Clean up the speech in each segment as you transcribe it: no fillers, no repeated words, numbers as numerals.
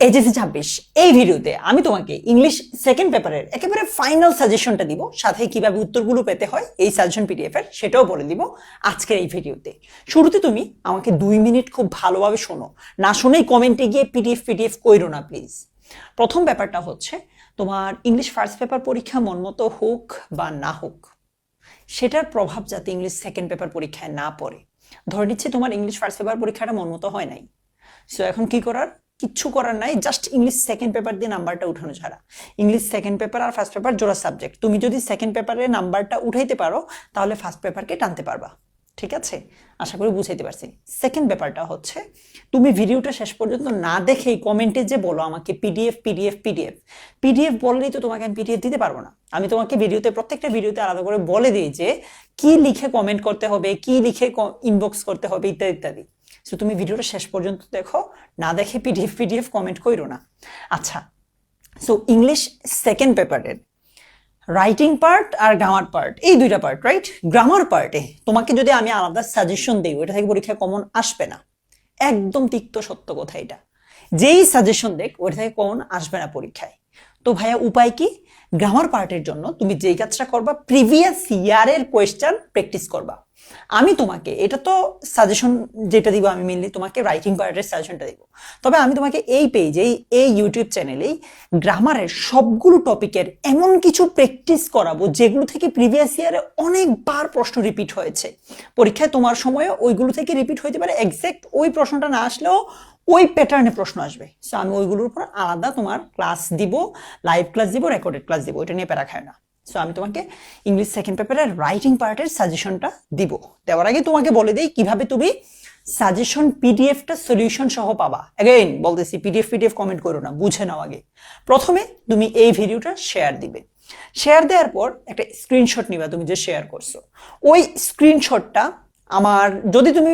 HSC 26 এই ভিডিওতে আমি তোমাকে ইংলিশ সেকেন্ড পেপারের একেবারে ফাইনাল সাজেশনটা দিব, সাথে কিভাবে উত্তরগুলো পেতে হয় এই সাজেশন পিডিএফ এর সেটাও বলে দিব আজকের এই ভিডিওতে। শুরুতে তুমি আমাকে 2 মিনিট খুব ভালোভাবে শোনো, না শুনেই কমেন্টে গিয়ে পিডিএফ কইরো না প্লিজ। প্রথম ব্যাপারটা হচ্ছে, তোমার ইংলিশ ফার্স্ট পেপার পরীক্ষা মনমতো হোক বা না হোক, সেটার প্রভাব যাতে ইংলিশ সেকেন্ড পেপার পরীক্ষায় না পড়ে। ধরে নিচ্ছে তোমার ইংলিশ ফার্স্ট পেপার পরীক্ষাটা মনমতো হয় নাই, সো এখন কি করার, কিচ্ছু করার নাই, জাস্ট ইংলিশ সেকেন্ড পেপার দিয়ে নাম্বারটা উঠানো ছাড়া। ইংলিশ সেকেন্ড পেপার আর ফার্স্ট পেপার জোড়া সাবজেক্ট, তুমি যদি সেকেন্ড পেপারে নাম্বারটা উঠাইতে পারো তাহলে ফার্স্ট পেপারকে টানতে পারবা। ঠিক আছে, আশা করি বুঝাইতে পারছি। সেকেন্ড ব্যাপারটা হচ্ছে, তুমি ভিডিওটা শেষ পর্যন্ত না দেখেই কমেন্টে যে বলো আমাকে পিডিএফ বললেই তো তোমাকে আমি পিডিএফ দিতে পারবো না। আমি তোমাকে ভিডিওতে, প্রত্যেকটা ভিডিওতে আলাদা করে বলে দিই যে কি লিখে কমেন্ট করতে হবে, কি লিখে ইনবক্স করতে হবে, ইত্যাদি ইত্যাদি। সো তুমি ভিডিওটা শেষ পর্যন্ত দেখো, না দেখে পিডিএফ কমেন্ট করো না। আচ্ছা, সো ইংলিশ সেকেন্ড পেপারের রাইটিং পার্ট আর গ্রামার পার্ট, এই দুইটা পার্ট, রাইট? গ্রামার পার্টে তোমাকে যদি আমি আলাদা সাজেশন দিই, ওইটা থেকে পরীক্ষায় কমন আসবে না। একদম তিক্ত সত্য কথা এটা। যেই সাজেশন দেখ, ওইটা থেকে কমন আসবে না পরীক্ষায়। তো ভাইয়া উপায় কি? গ্রামার পার্টের জন্য তুমি যেই কাজটা করবা, প্রিভিয়াস ইয়ারের কোয়েশ্চেন প্র্যাকটিস করবা। আমি তোমাকে, এটা তো সাজেশন যেটা দিব, আমি মেনলি তোমাকে রাইটিং পার্টের সাজেশনটা দিব। তবে আমি তোমাকে এই পেজে, এই ইউটিউব চ্যানেলেই গ্রামারের সবগুলো টপিকের এমন কিছু প্র্যাকটিস করাবো যেগুলো থেকে প্রিভিয়াস ইয়ারে অনেকবার প্রশ্ন রিপিট হয়েছে। পরীক্ষায় তোমার সময়ে ওইগুলো থেকে রিপিট হইতে পারে, এক্সাক্ট ওই প্রশ্নটা না আসলেও ওই প্যাটার্নে প্রশ্ন আসবে। সো আমি ওইগুলোর উপর আলাদা তোমার ক্লাস দিব, লাইভ ক্লাস দিব, রেকর্ডেড ক্লাস দিব, ওইটা নিয়ে প্যারা খায় না। সো আমি তোমাকে ইংলিশ সেকেন্ড পেপারের রাইটিং পার্টের সাজেশনটা দিব। দেওয়ার আগে তোমাকে বলে দেই কিভাবে তুমি সাজেশন পিডিএফটা সলিউশন সহ পাবা। অ্যাগেইন বলতেছি, পিডিএফ কমেন্ট করো না, বুঝে নাও আগে। প্রথমে তুমি এই ভিডিওটা শেয়ার দিবে। শেয়ার দেওয়ার পর একটা স্ক্রিনশট নিবা, তুমি যে শেয়ার করছো ওই স্ক্রিনশটটা আমার, যদি তুমি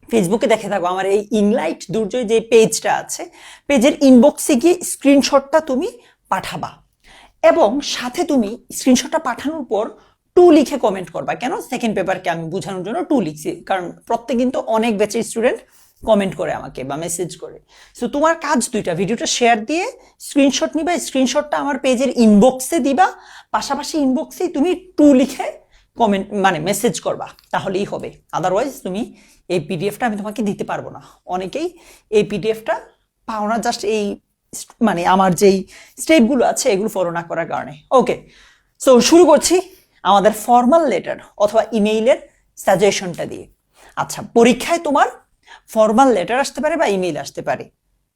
ফেসবুকে দেখে থাকো, আমার এই ইনলাইট দুর্জয় যে পেজটা আছে, পেজের ইনবক্সে গিয়ে স্ক্রিনশটটা তুমি পাঠাবা, এবং সাথে তুমি স্ক্রিনশটটা পাঠানোর পর 2 লিখে কমেন্ট করবা। কেন? সেকেন্ড পেপারকে আমি বোঝানোর জন্য 2 লিখছি, কারণ প্রত্যেক কিন্তু অনেক ব্যাচের স্টুডেন্ট কমেন্ট করে আমাকে বা মেসেজ করে। সো তোমার কাজ দুইটা, ভিডিওটা শেয়ার দিয়ে স্ক্রিনশট নিবা, স্ক্রিনশটটা আমার পেজের ইনবক্সে দিবা, পাশাপাশি ইনবক্সেই তুমি 2 লিখে কমেন্ট মানে মেসেজ করবা, তাহলেই হবে। আদারওয়াইজ তুমি এই পিডিএফটা আমি তোমাকে দিতে পারবো না। অনেকেই এই পিডিএফটা পাও না, জাস্ট এই মানে আমার যেই স্টেপগুলো আছে এগুলো ফলো না করার কারণে। ওকে, সো শুরু করছি আমাদের ফর্মাল লেটার অথবা ইমেইলের সাজেশনটা দিয়ে। আচ্ছা, পরীক্ষায় তোমার ফর্মাল লেটার আসতে পারে বা ইমেইল আসতে পারে,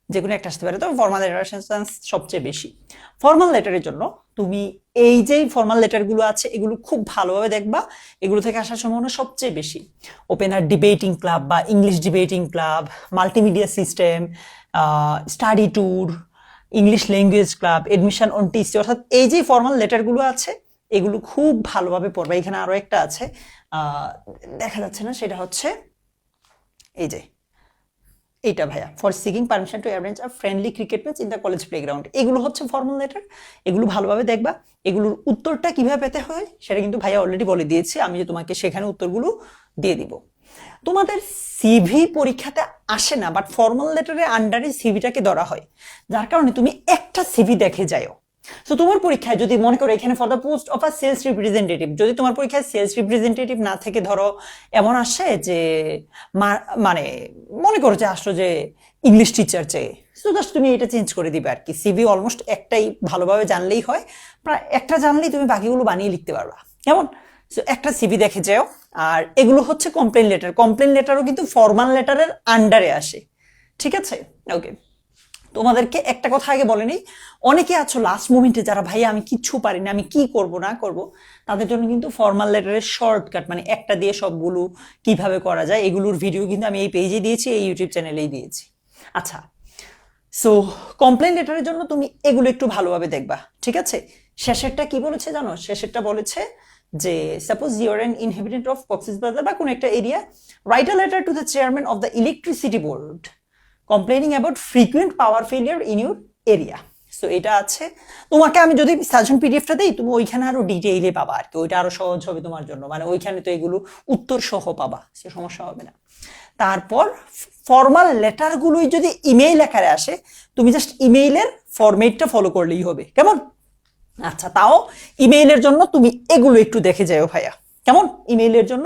যে কোনো একটা আসতে পারে, তবে ফর্মাল লেটার আসার চান্স সবচেয়ে বেশি। ফর্মাল লেটারের জন্য তুমি এই যে ফর্মাল লেটারগুলো আছে এগুলো খুব ভালোভাবে দেখবা, এগুলো থেকে আসার সম্ভাবনা সবচেয়ে বেশি। ওপেনার ডিবেটিং ক্লাব বা English debating club, multimedia system, study tour, English language club, admission on TC, অর্থাৎ এই যে ফর্মাল লেটারগুলো আছে এগুলো খুব ভালোভাবে পড়বা। এখানে আরো একটা আছে, দেখা যাচ্ছে না, সেটা হচ্ছে এই যে এইটা ভাইয়া, for seeking permission to arrange a friendly cricket match in the college playground. এগুলো হচ্ছে ফর্মাল লেটার, এগুলো ভালোভাবে দেখবা। এগুলোর উত্তরটা কিভাবে পেতে হয় সেটা কিন্তু ভাইয়া অলরেডি বলে দিয়েছি, আমি যে তোমাকে সেখানে উত্তরগুলো দিয়ে দিব। তোমাদের সিভি পরীক্ষাতে আসে না, বাট ফর্মাল লেটারের আন্ডারে সিভিটাকে ধরা হয়, যার কারণে তুমি একটা সিভি দেখে যাও। তো তোমার পরীক্ষায় যদি মনে করো এখানে for the post of a sales representative, যদি তোমার পরীক্ষায় সেলস রিপ্রেজেন্টেটিভ না থেকে ধরো এমন আসে যে মানে মনে করো যে আসলো যে ইংলিশ টিচার চেয়ে, তো জাস্ট তুমি এটা চেঞ্জ করে দিবে আর কি। সিভি অলমোস্ট একটাই ভালোভাবে জানলেই হয়, প্রায় একটা জানলেই তুমি বাকিগুলো বানিয়ে লিখতে পারবা, কেমন? সো একটা সিভি দেখে যাও। আর এগুলো হচ্ছে কমপ্লেন লেটারও কিন্তু ফর্মাল লেটারের আন্ডারে আসে, ঠিক আছে? ওকে, তোমাদেরকে একটা কথা আগে বলে নিই, অনেকে আছো লাস্ট মোমেন্টে যারা ভাই আমি কিচ্ছু পারি না, আমি কি করব না করব, তাদের জন্য কিন্তু ফর্মাল লেটারের শর্টকাট, মানে একটা দিয়ে সবগুলো কিভাবে করা যায়, এগুলোর ভিডিও কিন্তু আমি এই পেজে দিয়েছি, এই ইউটিউব চ্যানেলেই দিয়েছি। আচ্ছা, সো কমপ্লেন লেটারের জন্য তুমি এগুলো একটু ভালোভাবে দেখবা, ঠিক আছে? শেষেরটা কি বলেছে জানো? শেষেরটা বলেছে যে suppose you are an inhabitant of Cox's Bazar বা কোন একটা area, right a letter to the chairman of the electricity board complaining about frequent power failure in your area. So এটা আছে। তোমাকে আমি যদি সাজেশন পিডিএফটা দিই, তুমি ওইখানে আরো ডিটেইলে পাবা আর কি, ওইটা আরো সহজ হবে তোমার জন্য, মানে ওইখানে তো এগুলো উত্তর সহ পাবা, সে সমস্যা হবে না। তারপর ফর্মাল লেটারগুলোই যদি ইমেইল আকারে আসে, তুমি জাস্ট ইমেইলের ফরম্যাটটা ফলো করলেই হবে। কেমন? আচ্ছা, তাও ইমেইলের জন্য তুমি এগুলো একটু দেখে যাও ভাইয়া। কেমন? ইমেইলের জন্য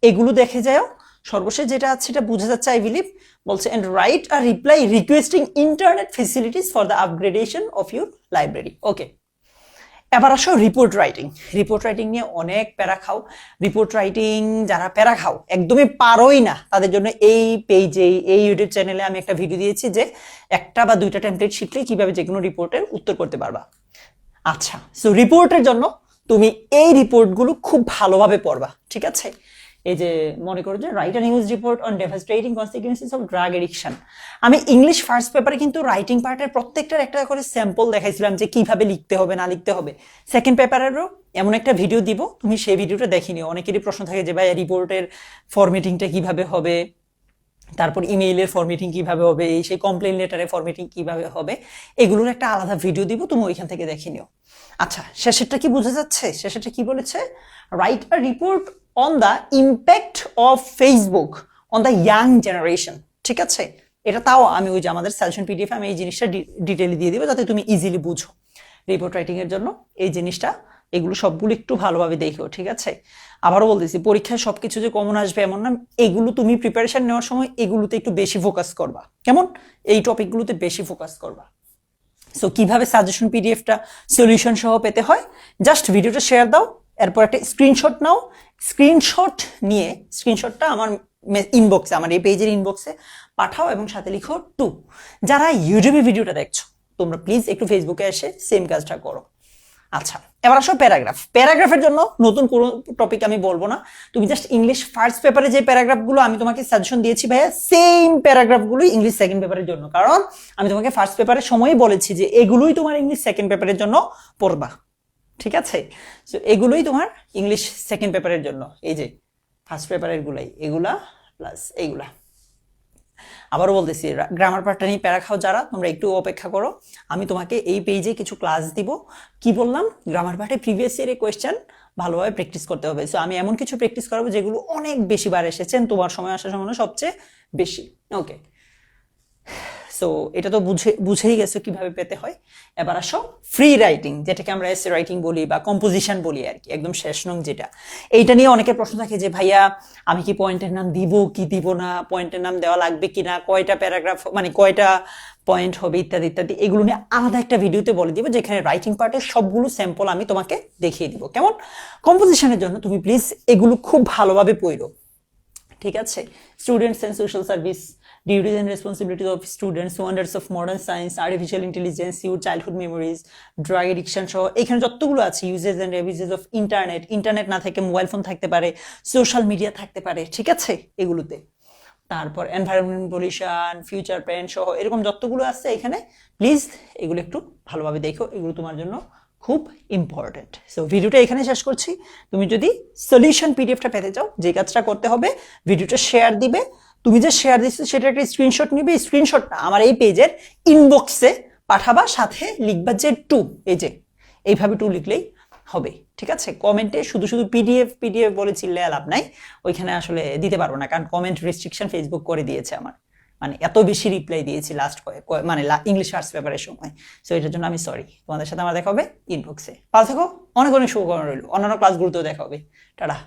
এগুলো দেখে যাও। সর্বশেষ যেটা আছে সেটা বোঝা যাচ্ছে আই বিলিভ। বলছে and write a reply requesting internet facilities for the upgradation of your library. Okay, এবার আসো রিপোর্ট রাইটিং। রিপোর্ট রাইটিং নিয়ে অনেক প্যারা খাও। রিপোর্ট রাইটিং যারা প্যারা খাও, একদমই পারোই না, তাদের জন্য এই পেজে, এই ইউটিউব চ্যানেলে আমি একটা ভিডিও দিয়েছি যে একটা বা দুইটা টেমপ্লেট শিখলে কিভাবে যে কোনো রিপোর্টের উত্তর করতে পারবা। আচ্ছা, সো রিপোর্টের জন্য তুমি এই রিপোর্টগুলো খুব ভালোভাবে পড়বা, ঠিক আছে? এই যে মনে করো যে write an news report on devastating consequences of drug addiction. আমি ইংলিশ ফার্স্ট পেপারে কিন্তু রাইটিং পার্টের প্রত্যেকটার একটা করে স্যাম্পল দেখাইছিলাম যে কিভাবে লিখতে হবে না লিখতে হবে। সেকেন্ড পেপারেরও এমন একটা ভিডিও দিব, তুমি সেই ভিডিওটা দেখে নিও। অনেকেরই প্রশ্ন থাকে যে ভাই রিপোর্টের ফরম্যাটিংটা কিভাবে হবে, তারপর ইমেইলের ফরম্যাটিং কিভাবে হবে, এই সেই কমপ্লেন লেটারের ফরম্যাটিং কিভাবে হবে, এগুলোর একটা আলাদা ভিডিও দিব, তুমি ওইখান থেকে দেখে নিও। আচ্ছা, শেষেরটা কি বোঝা যাচ্ছে? শেষেরটা কি বলেছে? Write a report on the impact of Facebook on the young generation. ঠিক আছে, এটা তাও আমি ওই যে আমাদের সাজেশন পিডিএফ আমি এই জিনিসটা ডিটেইলে দিয়ে দিব যাতে তুমি ইজিলি বুঝো। রিপোর্ট রাইটিং এর জন্য এই জিনিসটা, এগুলো সবগুলো একটু ভালোভাবে দেখো, ঠিক আছে? আবারও বলতেছি, পরীক্ষায় সবকিছু যে কমন আসবে এমন না। এগুলো তুমি প্রিপারেশন নেওয়ার সময় এগুলোতে একটু বেশি ফোকাস করবা। কেমন? এই টপিকগুলোতে বেশি ফোকাস করবা। সো কিভাবে সাজেশন পিডিএফটা সলিউশন সহ পেতে হয়, জাস্ট ভিডিওটা শেয়ার দাও, এরপর একটা স্ক্রিনশট নাও। স্ক্রিনশট নিয়ে স্ক্রিনশটটা আমার ইনবক্সে, আমার এই পেজের ইনবক্সে পাঠাও এবং সাথে লিখো 2। যারা ইউটিউবে ভিডিওটা দেখছো, তোমরা প্লিজ একটু ফেসবুকে এসে সেম কাজটা করো। আচ্ছা, এবার আসো প্যারাগ্রাফ। প্যারাগ্রাফের জন্য নতুন কোনো টপিক আমি বলবো না। তুমি জাস্ট ইংলিশ ফার্স্ট পেপারে যে প্যারাগ্রাফগুলো আমি তোমাকে সাজেশন দিয়েছি ভাইয়া, সেম প্যারাগ্রাফগুলোই ইংলিশ সেকেন্ড পেপারের জন্য। কারণ আমি তোমাকে ফার্স্ট পেপারের সময়ই বলেছি যে এগুলোই তোমার ইংলিশ সেকেন্ড পেপারের জন্য পড়বা, ঠিক আছে? সো এগুলোই তোমার ইংলিশ সেকেন্ড পেপারের জন্য। এই যে ফার্স্ট পেপারের গুলাই, এগুলা প্লাস এইগুলা। আবারও বলতেছি, গ্রামার পার্টটা নিয়ে প্যারা খাও যারা, তোমরা একটু অপেক্ষা করো। আমি তোমাকে এই পেজে কিছু ক্লাস দিব। কি বললাম? গ্রামার পার্টে প্রিভিয়াস ইয়ারের কোয়েশ্চেন ভালোভাবে প্র্যাকটিস করতে হবে। সো আমি এমন কিছু প্র্যাকটিস করাবো যেগুলো অনেক বেশি বার এসেছেন, তোমার সময় আসার সময় সবচেয়ে বেশি। ওকে, সো এটা তো বুঝেই গেছো কিভাবে পেতে হয়। এবার আসো ফ্রি রাইটিং, যেটাকে আমরা এসে রাইটিং বলি বা কম্পোজিশন বলি আর কি, একদম শেষ নং যেটা। এইটা নিয়ে অনেকের প্রশ্ন থাকে যে ভাইয়া আমি কি পয়েন্টের নাম দিব কি দিব না, পয়েন্টের নাম দেওয়া লাগবে কিনা, কয়টা প্যারাগ্রাফ মানে কয়টা পয়েন্ট হবে ইত্যাদি ইত্যাদি। এগুলো নিয়ে আলাদা একটা ভিডিওতে বলে দিব, যেখানে রাইটিং পার্টের সবগুলো স্যাম্পল আমি তোমাকে দেখিয়ে দিব। কেমন? কম্পোজিশনের জন্য তুমি প্লিজ এগুলো খুব ভালোভাবে পড়ো, ঠিক আছে? Students and social service, duties and responsibilities of students, wonders of modern science, artificial intelligence, your childhood memories, drug addiction সহ এখানে যতগুলো আছে, uses and abuses of internet, internet না থেকে মোবাইল ফোন থাকতে পারে, সোশ্যাল মিডিয়া থাকতে পারে, ঠিক আছে? এগুলোতে তারপর এনভায়রনমেন্ট পলিউশন, ফিউচার প্ল্যান সহ এরকম যতগুলো আছে এখানে, প্লিজ এগুলো একটু ভালোভাবে দেখো, এগুলো তোমার জন্য খুব ইম্পর্টেন্ট। সো ভিডিওটা এখানে শেষ করছি। তুমি যদি সলিউশন পিডিএফটা পেতে চাও, যে কাজটা করতে হবে, ভিডিওটা শেয়ার দিবে। তুমি যে শেয়ার দিচ্ছ সেটা একটা স্ক্রিনশট নিবে, স্ক্রিনশটটা আমার এই পেজের ইনবক্সে পাঠাবা, সাথে লিখবা যে 2। এই যে এইভাবে 2 লিখলেই হবে, ঠিক আছে? কমেন্টে শুধু শুধু পিডিএফ পিডিএফ বলে চিল্লে লাভ নাই, ওইখানে আসলে দিতে পারবো না, কারণ কমেন্ট রেস্ট্রিকশন ফেসবুক করে দিয়েছে আমার। মানে এত বেশি রিপ্লাই দিয়েছি লাস্ট মানে ইংলিশ ফার্স্ট পেপারের সময়। সো এটার জন্য আমি সরি। তোমাদের সাথে আমার দেখা হবে ইনবক্সে। ভালো থেকো, অনেক অনেক শুভকামনা রইল। অন্যান্য ক্লাসগুলোতেও দেখা হবে। টাটা।